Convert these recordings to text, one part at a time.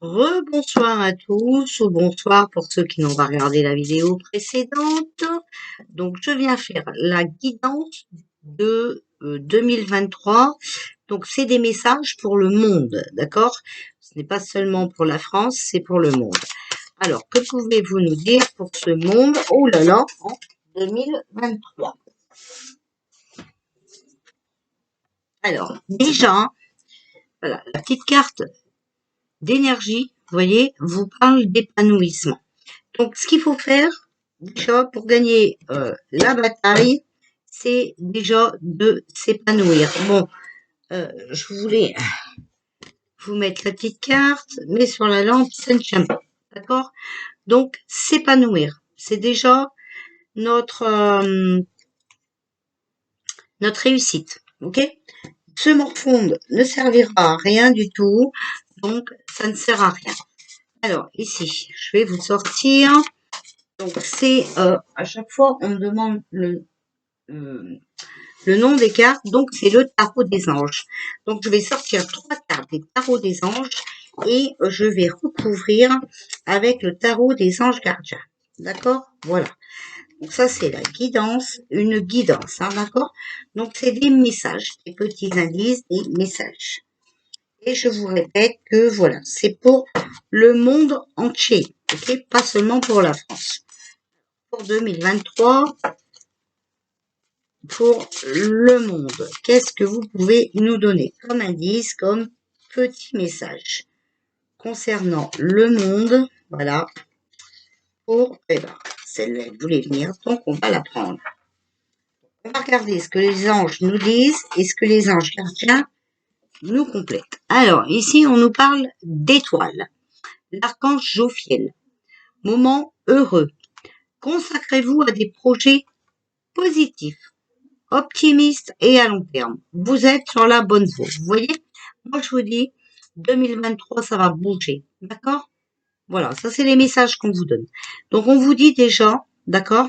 Rebonsoir à tous ou bonsoir pour ceux qui n'ont pas regardé la vidéo précédente. Donc, je viens faire la guidance de 2023. Donc, c'est des messages pour le monde, d'accord? Ce n'est pas seulement pour la France, c'est pour le monde. Alors, que pouvez-vous nous dire pour ce monde, oh là là, en 2023? Alors, déjà, voilà, la petite carte d'énergie, vous voyez, vous parle d'épanouissement. Donc, ce qu'il faut faire, déjà, pour gagner la bataille, c'est déjà de s'épanouir. Bon, je voulais vous mettre la petite carte, mais sur la lampe, ça ne tient pas. D'accord? Donc, s'épanouir, c'est déjà notre, notre réussite. Ok? Se morfondre ne servira à rien du tout, donc ça ne sert à rien. Alors, ici, je vais vous sortir. Donc, c'est à chaque fois, on me demande le nom des cartes, donc c'est le tarot des anges. Donc, je vais sortir 3 cartes des tarots des anges et je vais recouvrir avec le tarot des anges gardiens. D'accord? Voilà. Donc, ça, c'est la guidance, une guidance, hein, d'accord? Donc, c'est des messages, des petits indices, des messages. Et je vous répète que, voilà, c'est pour le monde entier, ok? Pas seulement pour la France. Pour 2023, pour le monde. Qu'est-ce que vous pouvez nous donner comme indice, comme petit message concernant le monde? Voilà. Pour, celle-là, elle voulait venir, donc on va la prendre. On va regarder ce que les anges nous disent et ce que les anges gardiens nous complètent. Alors, ici, on nous parle d'étoiles. L'archange Jophiel. Moment heureux. Consacrez-vous à des projets positifs, optimistes et à long terme. Vous êtes sur la bonne voie. Vous voyez? Moi, je vous dis, 2023, ça va bouger. D'accord? Voilà, ça, c'est les messages qu'on vous donne. Donc, on vous dit déjà, d'accord,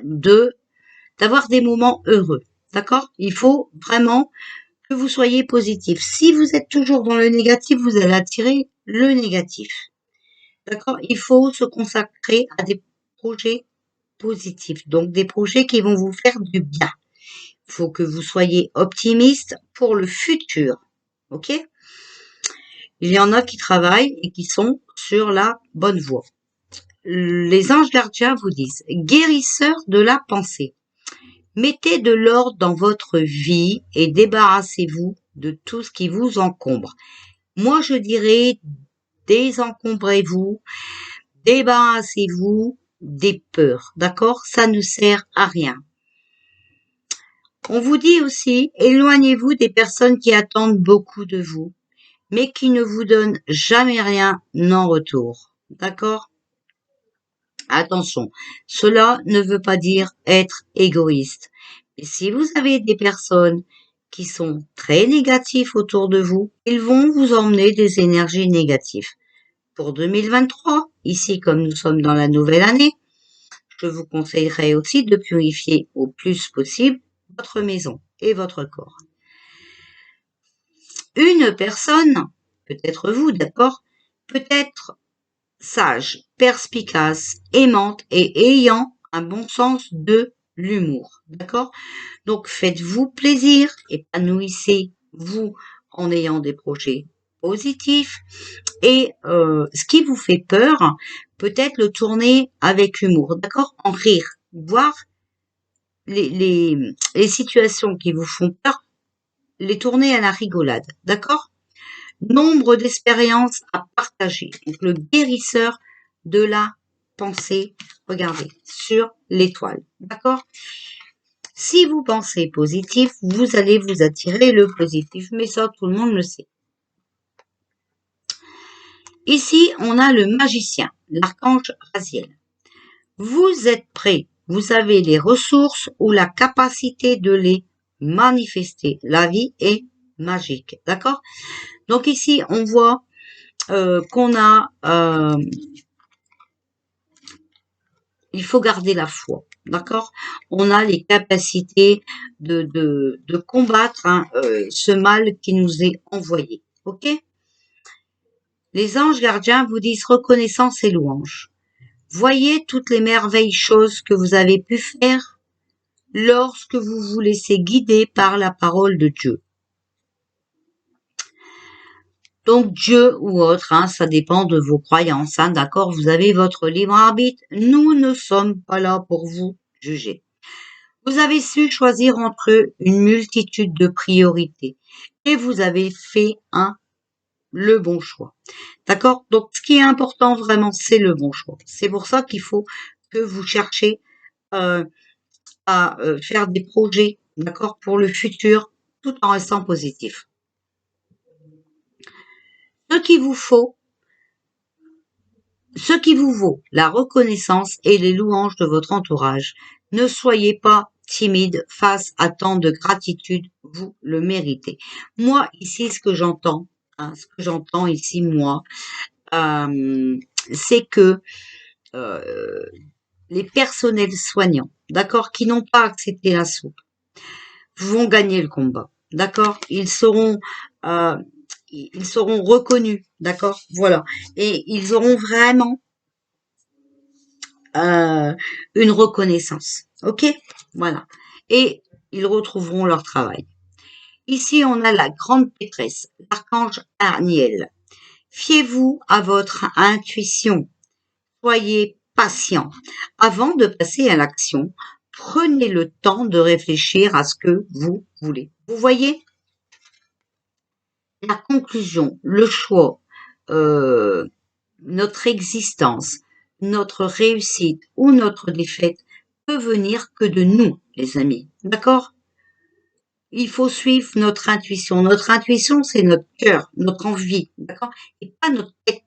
d'avoir des moments heureux. D'accord? Il faut vraiment que vous soyez positif. Si vous êtes toujours dans le négatif, vous allez attirer le négatif. D'accord? Il faut se consacrer à des projets positifs. Donc, des projets qui vont vous faire du bien. Il faut que vous soyez optimiste pour le futur. Ok? Il y en a qui travaillent et qui sont sur la bonne voie. Les anges gardiens vous disent, guérisseurs de la pensée. Mettez de l'ordre dans votre vie et débarrassez-vous de tout ce qui vous encombre. Moi, je dirais, désencombrez-vous, débarrassez-vous des peurs. D'accord? Ça ne sert à rien. On vous dit aussi, éloignez-vous des personnes qui attendent beaucoup de vous, mais qui ne vous donnent jamais rien en retour. D'accord? Attention, cela ne veut pas dire être égoïste. Mais si vous avez des personnes qui sont très négatives autour de vous, ils vont vous emmener des énergies négatives. Pour 2023, ici comme nous sommes dans la nouvelle année, je vous conseillerais aussi de purifier au plus possible votre maison et votre corps. Une personne, peut-être vous, d'accord, peut être sage, perspicace, aimante et ayant un bon sens de l'humour, d'accord? Donc faites-vous plaisir, épanouissez-vous en ayant des projets positifs et ce qui vous fait peur, peut-être le tourner avec humour, d'accord? En rire, voir les situations qui vous font peur, les tourner à la rigolade, d'accord? Nombre d'expériences à partager. Donc, le guérisseur de la pensée, regardez, sur l'étoile. D'accord? Si vous pensez positif, vous allez vous attirer le positif. Mais ça, tout le monde le sait. Ici, on a le magicien, l'archange Raziel. Vous êtes prêt. Vous avez les ressources ou la capacité de les manifester. La vie est magique. D'accord? Donc ici, on voit qu'on a, il faut garder la foi, d'accord? On a les capacités de combattre ce mal qui nous est envoyé, ok? Les anges gardiens vous disent reconnaissance et louange. Voyez toutes les merveilles choses que vous avez pu faire lorsque vous vous laissez guider par la parole de Dieu. Donc Dieu ou autre, ça dépend de vos croyances, d'accord? Vous avez votre libre arbitre. Nous ne sommes pas là pour vous juger. Vous avez su choisir entre une multitude de priorités et vous avez fait le bon choix. D'accord? Donc ce qui est important vraiment, c'est le bon choix. C'est pour ça qu'il faut que vous cherchiez à faire des projets, d'accord, pour le futur, tout en restant positif. Ce qui vous vaut la reconnaissance et les louanges de votre entourage. Ne soyez pas timide face à tant de gratitude, vous le méritez. Moi, ici, ce que j'entends ici, moi, c'est que les personnels soignants, d'accord, qui n'ont pas accepté la soupe, vont gagner le combat, d'accord. Ils seront reconnus, d'accord, voilà, et ils auront vraiment une reconnaissance, ok, voilà, et ils retrouveront leur travail. Ici, on a la grande pétresse, l'archange Ariel. Fiez-vous à votre intuition. Soyez patient. Avant de passer à l'action, prenez le temps de réfléchir à ce que vous voulez. Vous voyez, la conclusion, le choix, notre existence, notre réussite ou notre défaite peut venir que de nous, les amis. D'accord? Il faut suivre notre intuition. Notre intuition, c'est notre cœur, notre envie, d'accord? Et pas notre tête.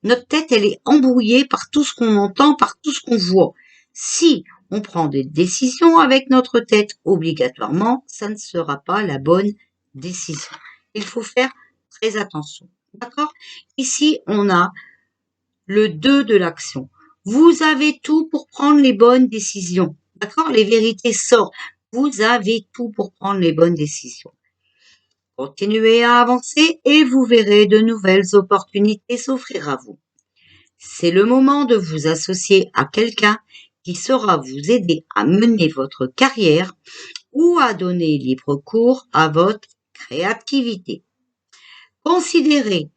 Notre tête, elle est embrouillée par tout ce qu'on entend, par tout ce qu'on voit. Si on prend des décisions avec notre tête, obligatoirement, ça ne sera pas la bonne décision. Il faut faire très attention. D'accord? Ici, on a le 2 de l'action. Vous avez tout pour prendre les bonnes décisions. D'accord? Les vérités sortent. Vous avez tout pour prendre les bonnes décisions. Continuez à avancer et vous verrez de nouvelles opportunités s'offrir à vous. C'est le moment de vous associer à quelqu'un qui saura vous aider à mener votre carrière ou à donner libre cours à votre créativité. Considérez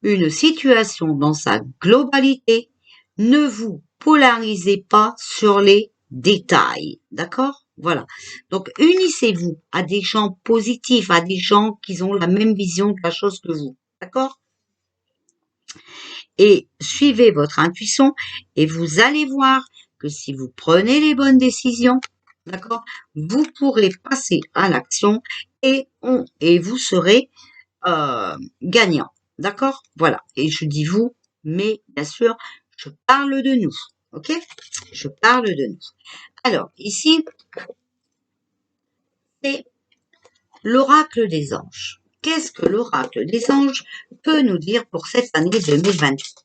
une situation dans sa globalité. Ne vous polarisez pas sur les détails. D'accord? Voilà. Donc, unissez-vous à des gens positifs, à des gens qui ont la même vision de la chose que vous. D'accord? Et suivez votre intuition et vous allez voir que si vous prenez les bonnes décisions, d'accord, vous pourrez passer à l'action et vous serez gagnant. D'accord? Voilà. Et je dis vous, mais bien sûr, je parle de nous. Ok? Je parle de nous. Alors, ici, c'est l'oracle des anges. Qu'est-ce que l'oracle des anges peut nous dire pour cette année 2023?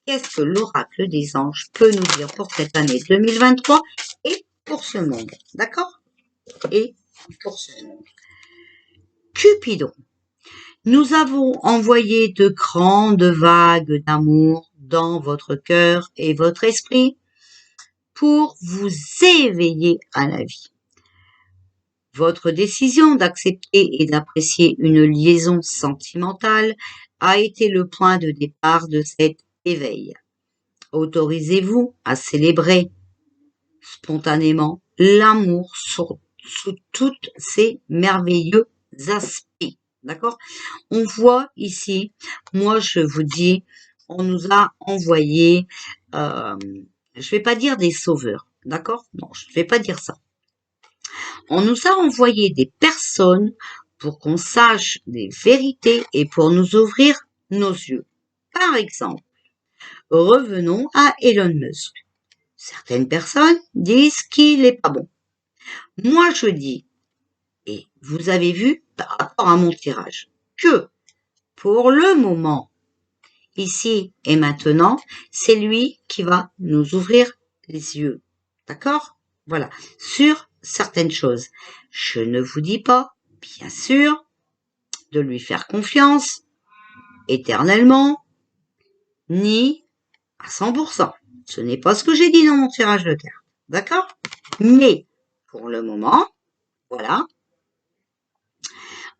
Qu'est-ce que l'oracle des anges peut nous dire pour cette année 2023 et pour ce monde? D'accord? Et pour ce monde. Cupidon. Nous avons envoyé de grandes vagues d'amour dans votre cœur et votre esprit pour vous éveiller à la vie. Votre décision d'accepter et d'apprécier une liaison sentimentale a été le point de départ de cet éveil. Autorisez-vous à célébrer spontanément l'amour sous tous ses merveilleux aspects. D'accord? On voit ici, moi je vous dis, on nous a envoyé, je vais pas dire des sauveurs, d'accord? Non, je ne vais pas dire ça. On nous a envoyé des personnes pour qu'on sache des vérités et pour nous ouvrir nos yeux. Par exemple, revenons à Elon Musk. Certaines personnes disent qu'il n'est pas bon. Moi, je dis, et vous avez vu par rapport à mon tirage, que pour le moment, ici et maintenant, c'est lui qui va nous ouvrir les yeux. D'accord? Voilà. Sur certaines choses. Je ne vous dis pas, bien sûr, de lui faire confiance éternellement, ni à 100%. Ce n'est pas ce que j'ai dit dans mon tirage de cartes. D'accord? Mais, pour le moment, voilà,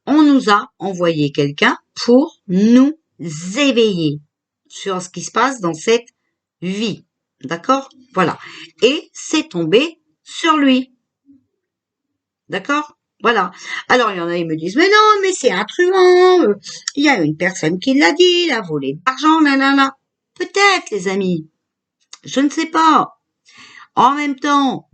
on nous a envoyé quelqu'un pour nous éveiller sur ce qui se passe dans cette vie. D'accord? Voilà. Et c'est tombé sur lui. D'accord? Voilà. Alors, il y en a, ils me disent, mais non, mais c'est un truand. Il y a une personne qui l'a dit, il a volé de l'argent, nanana. Peut-être, les amis. Je ne sais pas. En même temps,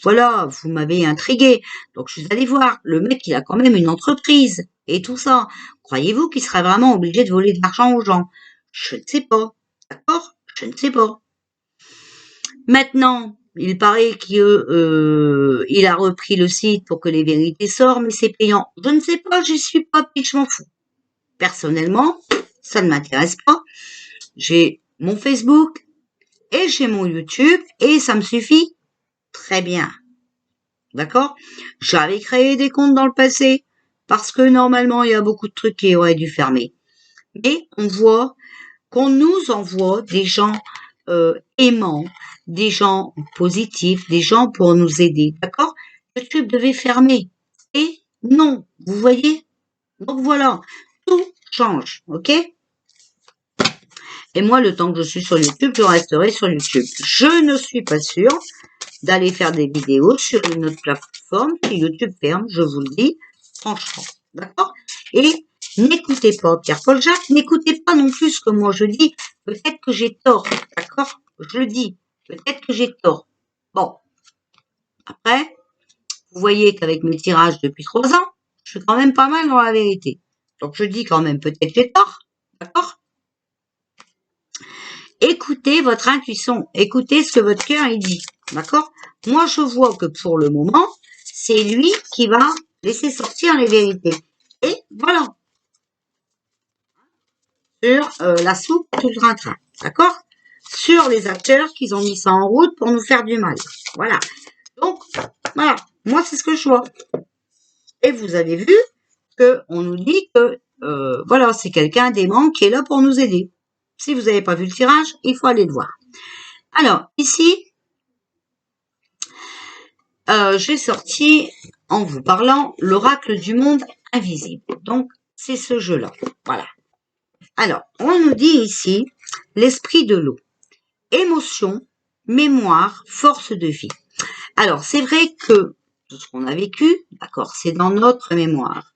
voilà, vous m'avez intrigué. Donc, je suis allée voir. Le mec, il a quand même une entreprise et tout ça. Croyez-vous qu'il serait vraiment obligé de voler de l'argent aux gens? Je ne sais pas. D'accord? Je ne sais pas. Maintenant, il paraît qu'il a repris le site pour que les vérités sortent, mais c'est payant. Je ne sais pas, j'y suis pas, puis je m'en fous. Personnellement, ça ne m'intéresse pas. J'ai mon Facebook et j'ai mon YouTube et ça me suffit très bien. D'accord? J'avais créé des comptes dans le passé parce que normalement, il y a beaucoup de trucs qui auraient dû fermer. Mais on voit qu'on nous envoie des gens aimants, des gens positifs, des gens pour nous aider, d'accord? YouTube devait fermer. Et non, vous voyez? Donc voilà, tout change, ok? Et moi, le temps que je suis sur YouTube, je resterai sur YouTube. Je ne suis pas sûre d'aller faire des vidéos sur une autre plateforme si YouTube ferme, je vous le dis, franchement, d'accord? Et n'écoutez pas Pierre-Paul Jacques, n'écoutez pas non plus ce que moi je dis, peut-être que j'ai tort, d'accord? Je le dis, peut-être que j'ai tort. Bon, après, vous voyez qu'avec mes tirages depuis 3 ans, je suis quand même pas mal dans la vérité. Donc je dis quand même, peut-être que j'ai tort, d'accord? Écoutez votre intuition, écoutez ce que votre cœur il dit, d'accord? Moi, je vois que pour le moment, c'est lui qui va laisser sortir les vérités. Et voilà, sur la soupe tout le train, d'accord? Sur les acteurs qui ont mis ça en route pour nous faire du mal. Voilà. Donc, voilà, moi, c'est ce que je vois. Et vous avez vu qu'on nous dit que, voilà, c'est quelqu'un d'aimant qui est là pour nous aider. Si vous n'avez pas vu le tirage, il faut aller le voir. Alors, ici, j'ai sorti, en vous parlant, l'oracle du monde invisible. Donc, c'est ce jeu-là. Voilà. Alors, on nous dit ici, l'esprit de l'eau. Émotion, mémoire, force de vie. Alors, c'est vrai que tout ce qu'on a vécu, d'accord, c'est dans notre mémoire.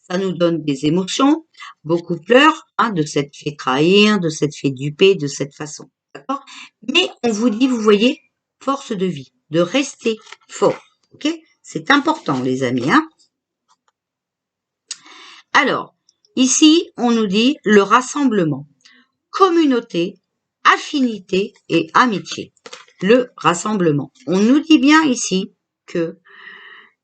Ça nous donne des émotions, beaucoup pleurent, hein, de s'être fait trahir, de s'être fait duper de cette façon. D'accord? Mais on vous dit, vous voyez, force de vie, de rester fort. Ok? C'est important, les amis, hein? Alors, ici, on nous dit le rassemblement, communauté, affinité et amitié. Le rassemblement. On nous dit bien ici que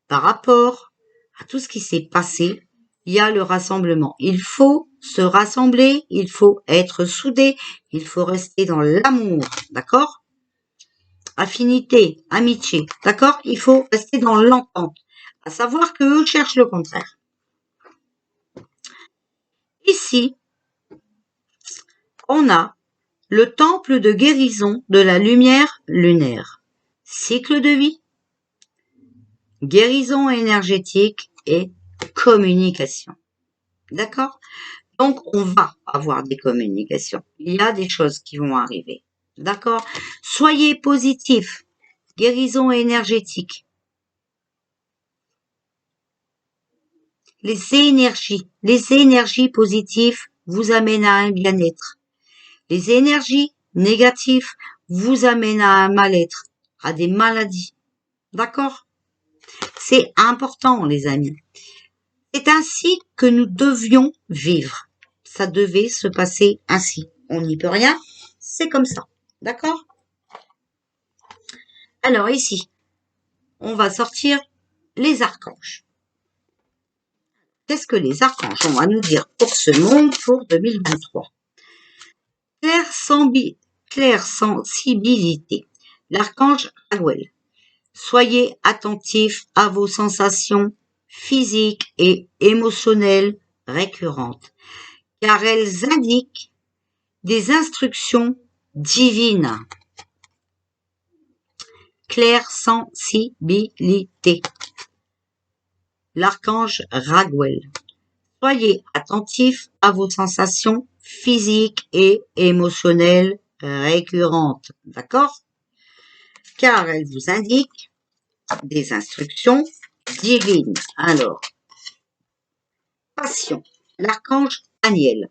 par rapport à tout ce qui s'est passé, il y a le rassemblement. Il faut se rassembler, il faut être soudé, il faut rester dans l'amour, d'accord? Affinité, amitié, d'accord? Il faut rester dans l'entente. À savoir qu'eux cherchent le contraire. Ici, on a le temple de guérison de la lumière lunaire. Cycle de vie, guérison énergétique et communication. D'accord? Donc, on va avoir des communications. Il y a des choses qui vont arriver. D'accord? Soyez positifs. Guérison énergétique. Les énergies positives vous amènent à un bien-être. Les énergies négatives vous amènent à un mal-être, à des maladies. D'accord? C'est important, les amis. C'est ainsi que nous devions vivre. Ça devait se passer ainsi. On n'y peut rien, c'est comme ça. D'accord? Alors ici, on va sortir les archanges. Qu'est-ce que les archanges ont à nous dire pour ce monde pour 2023? Claire sensibilité. L'archange Raguel. Soyez attentifs à vos sensations physiques et émotionnelles récurrentes, car elles indiquent des instructions divines. Claire sensibilité. L'archange Raguel. Soyez attentifs à vos sensations physiques et émotionnelles récurrentes. D'accord? Car elles vous indiquent des instructions divines. Alors, passion. L'archange Aniel.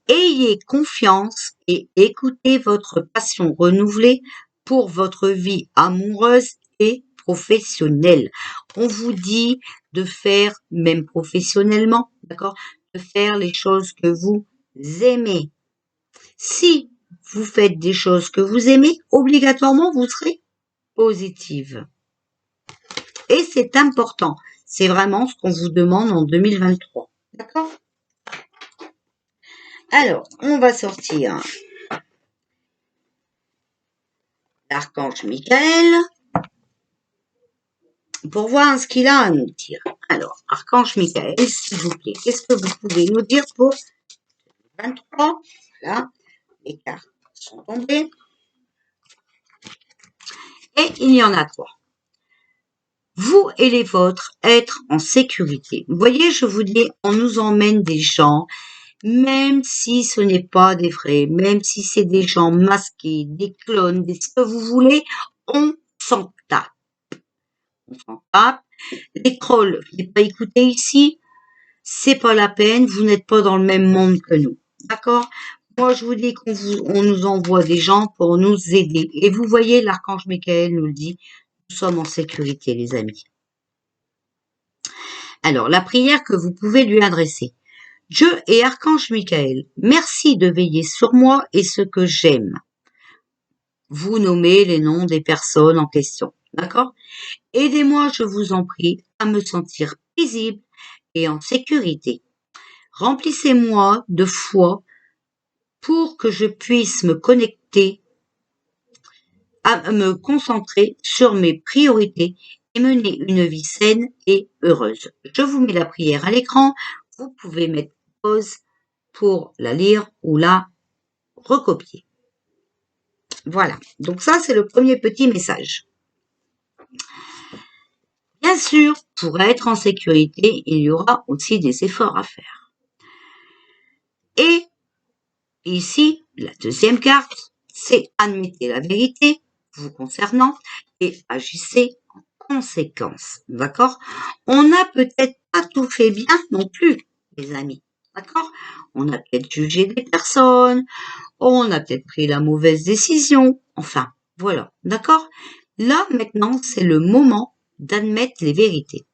Ayez confiance et écoutez votre passion renouvelée pour votre vie amoureuse et professionnelle. On vous dit de faire, même professionnellement, d'accord, de faire les choses que vous aimez. Si vous faites des choses que vous aimez, obligatoirement, vous serez positive. Et c'est important. C'est vraiment ce qu'on vous demande en 2023. D'accord? Alors, on va sortir l'archange Michael pour voir ce qu'il a à nous dire. Alors, archange Michael, s'il vous plaît, qu'est-ce que vous pouvez nous dire pour 23? Voilà, les cartes sont tombées. Et il y en a 3. Vous et les vôtres, être en sécurité. Vous voyez, je vous dis, on nous emmène des gens, même si ce n'est pas des vrais, même si c'est des gens masqués, des clones, ce que vous voulez, on s'en tape. On s'en tape. Les trolls, je n'ai pas écouté ici, c'est pas la peine, vous n'êtes pas dans le même monde que nous. D'accord? Moi, je vous dis qu'on nous envoie des gens pour nous aider. Et vous voyez, l'archange Michael nous le dit, nous sommes en sécurité, les amis. Alors, la prière que vous pouvez lui adresser. Dieu et archange Michael, merci de veiller sur moi et ce que j'aime. Vous nommez les noms des personnes en question. D'accord? Aidez-moi, je vous en prie, à me sentir paisible et en sécurité. Remplissez-moi de foi pour que je puisse me connecter, à me concentrer sur mes priorités et mener une vie saine et heureuse. Je vous mets la prière à l'écran. Vous pouvez mettre pause pour la lire ou la recopier. Voilà. Donc ça, c'est le premier petit message. Bien sûr, pour être en sécurité, il y aura aussi des efforts à faire. Et ici, la deuxième carte, c'est admettez la vérité vous concernant et agissez en conséquence. D'accord? On n'a peut-être pas tout fait bien non plus, les amis. D'accord? On a peut-être jugé des personnes, on a peut-être pris la mauvaise décision. Enfin, voilà. D'accord? Là, maintenant, c'est le moment d'admettre les vérités.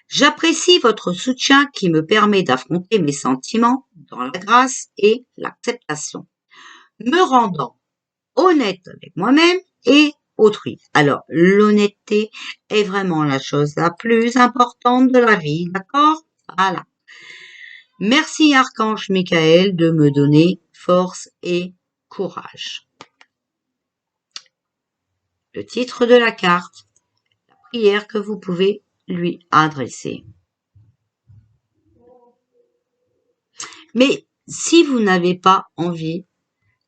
J'apprécie votre soutien qui me permet d'affronter mes sentiments dans la grâce et l'acceptation, me rendant honnête avec moi-même et autrui. Alors, l'honnêteté est vraiment la chose la plus importante de la vie, d'accord? Voilà. Merci Archange Michael de me donner force et courage. Le titre de la carte, la prière que vous pouvez lui adresser. Mais si vous n'avez pas envie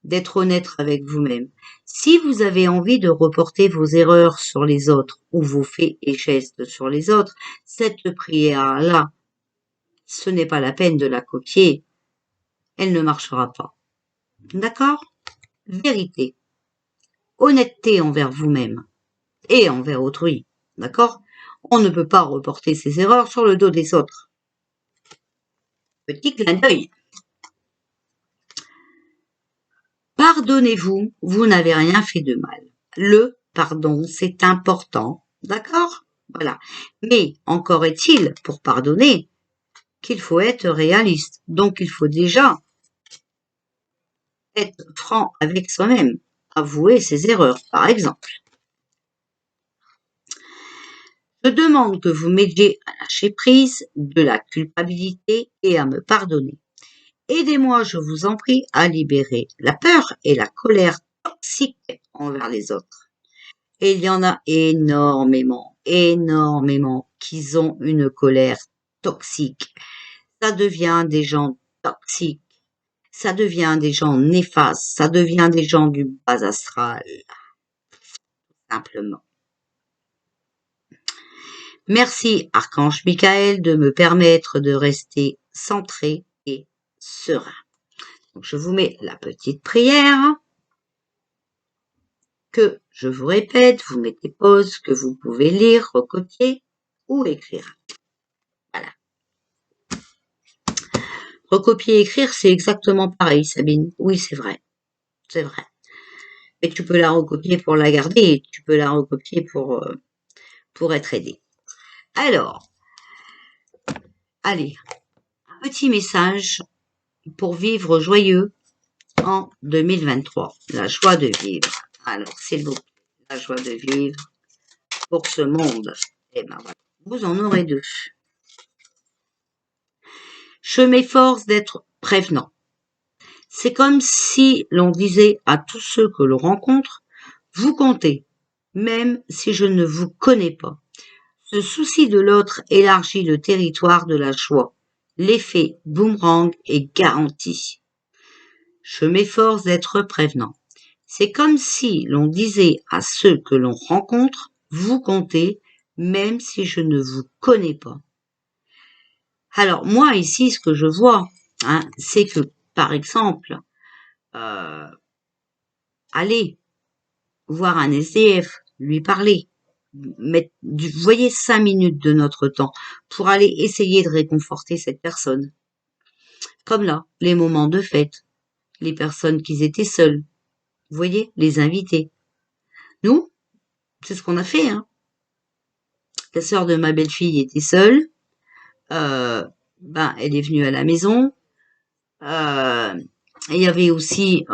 d'être honnête avec vous-même, si vous avez envie de reporter vos erreurs sur les autres ou vos faits et gestes sur les autres, cette prière-là, ce n'est pas la peine de la copier. Elle ne marchera pas. D'accord? Vérité. Honnêteté envers vous-même et envers autrui. D'accord? On ne peut pas reporter ses erreurs sur le dos des autres. Petit clin d'œil. Pardonnez-vous, vous n'avez rien fait de mal. Le pardon, c'est important, d'accord? Voilà. Mais encore est-il, pour pardonner, qu'il faut être réaliste. Donc, il faut déjà être franc avec soi-même, avouer ses erreurs, par exemple. Je demande que vous m'aidiez à lâcher prise de la culpabilité et à me pardonner. Aidez-moi, je vous en prie, à libérer la peur et la colère toxiques envers les autres. Et il y en a énormément qui ont une colère toxique. Ça devient des gens toxiques. Ça devient des gens néfastes, ça devient des gens du bas astral, simplement. Merci, Archange Michael, de me permettre de rester centré et serein. Donc, je vous mets la petite prière que je vous répète, vous mettez pause, que vous pouvez lire, recopier ou écrire. Voilà. Recopier et écrire, c'est exactement pareil, Sabine. Oui, c'est vrai. C'est vrai. Mais tu peux la recopier pour la garder et tu peux la recopier pour être aidé. Alors, allez, un petit message pour vivre joyeux en 2023. La joie de vivre. Alors, s'il vous plaît, la joie de vivre pour ce monde. Eh ben voilà, vous en aurez deux. Je m'efforce d'être prévenant. C'est comme si l'on disait à tous ceux que l'on rencontre, vous comptez, même si je ne vous connais pas. Ce souci de l'autre élargit le territoire de la joie. L'effet boomerang est garanti. Je m'efforce d'être prévenant. C'est comme si l'on disait à ceux que l'on rencontre, vous comptez, même si je ne vous connais pas. Alors moi ici, ce que je vois, c'est que, par exemple, aller voir un SDF, lui parler, vous voyez 5 minutes de notre temps pour aller essayer de réconforter cette personne. Comme là, les moments de fête, les personnes qui étaient seules, vous voyez, les invités. Nous, c'est ce qu'on a fait. La sœur de ma belle-fille était seule, elle est venue à la maison. Il y avait aussi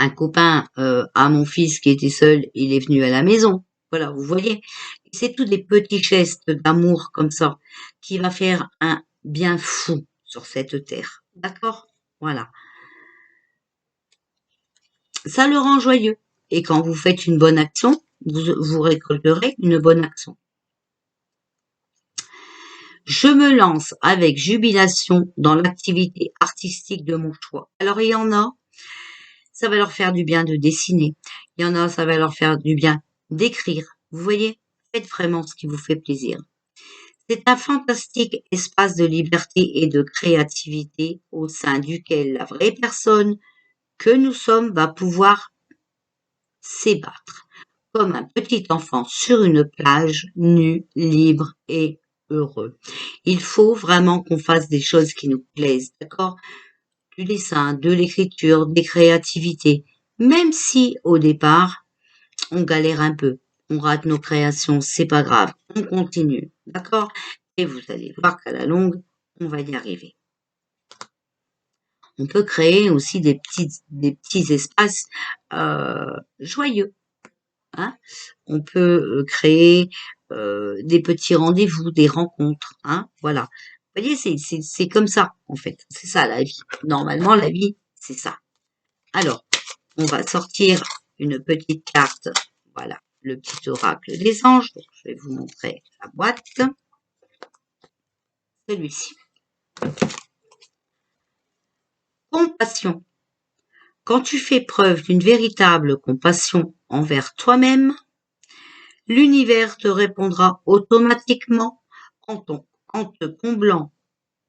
un copain à mon fils qui était seul, il est venu à la maison. Voilà, vous voyez. C'est tous des petits gestes d'amour comme ça qui va faire un bien fou sur cette terre. D'accord? Voilà. Ça le rend joyeux. Et quand vous faites une bonne action, vous récolterez une bonne action. Je me lance avec jubilation dans l'activité artistique de mon choix. Alors il y en a, ça va leur faire du bien de dessiner. Il y en a, ça va leur faire du bien d'écrire. Vous voyez, faites vraiment ce qui vous fait plaisir. C'est un fantastique espace de liberté et de créativité au sein duquel la vraie personne que nous sommes va pouvoir s'ébattre comme un petit enfant sur une plage, nu, libre et heureux. Il faut vraiment qu'on fasse des choses qui nous plaisent, d'accord? Du dessin, de l'écriture, des créativités. Même si, au départ, on galère un peu, on rate nos créations, c'est pas grave, on continue, d'accord? Et vous allez voir qu'à la longue, on va y arriver. On peut créer aussi des petits espaces joyeux. On peut créer des petits rendez-vous, des rencontres. Voilà. Vous voyez, c'est comme ça, en fait. C'est ça, la vie. Normalement, la vie, c'est ça. Alors, on va sortir une petite carte. Voilà, le petit oracle des anges. Donc, je vais vous montrer la boîte. Celui-ci. Compassion. Quand tu fais preuve d'une véritable compassion envers toi-même, l'univers te répondra automatiquement en te comblant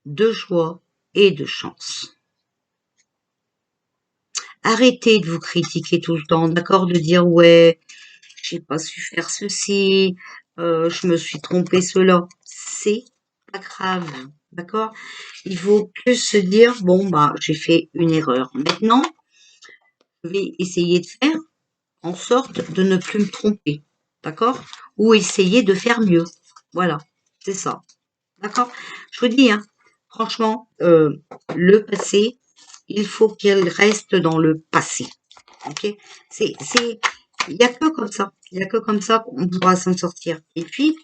de joie et de chance. Arrêtez de vous critiquer tout le temps, d'accord, de dire ouais, j'ai pas su faire ceci, je me suis trompé cela. C'est pas grave, d'accord? Il vaut plus se dire bon bah j'ai fait une erreur. Maintenant, je vais essayer de faire en sorte de ne plus me tromper, d'accord? Ou essayer de faire mieux. Voilà, c'est ça. D'accord? Je vous dis, franchement, le passé, il faut qu'elle reste dans le passé. Ok? Il n'y a que comme ça. Il n'y a que comme ça qu'on pourra s'en sortir. Et puis,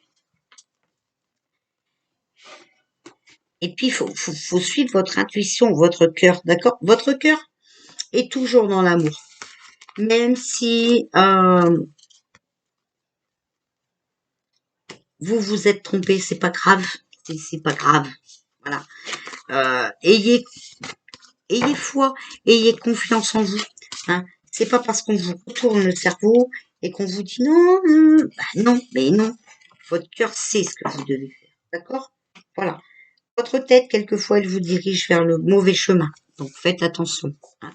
il faut suivre votre intuition, votre cœur. D'accord? Votre cœur est toujours dans l'amour. Même si vous vous êtes trompé, c'est pas grave. C'est pas grave. Voilà. ayez foi, ayez confiance en vous. Hein. C'est pas parce qu'on vous retourne le cerveau et qu'on vous dit non, non, mais non. Votre cœur sait ce que vous devez faire. D'accord? Voilà. Votre tête, quelquefois, elle vous dirige vers le mauvais chemin. Donc, faites attention. Hein.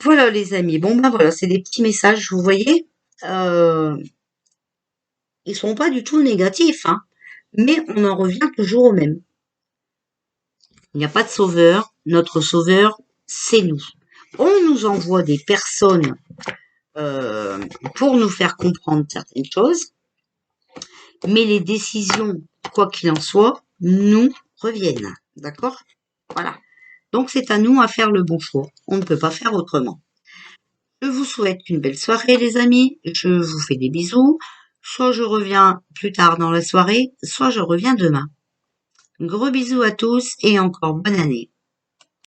Voilà, les amis. Bon, ben voilà, c'est des petits messages, vous voyez. Ils sont pas du tout négatifs, hein. Mais on en revient toujours au même. Il n'y a pas de sauveur. Notre sauveur, c'est nous. On nous envoie des personnes pour nous faire comprendre certaines choses, mais les décisions, quoi qu'il en soit, nous reviennent. D'accord? Voilà. Donc c'est à nous à faire le bon choix. On ne peut pas faire autrement. Je vous souhaite une belle soirée, les amis. Je vous fais des bisous. Soit je reviens plus tard dans la soirée, soit je reviens demain. Gros bisous à tous et encore bonne année.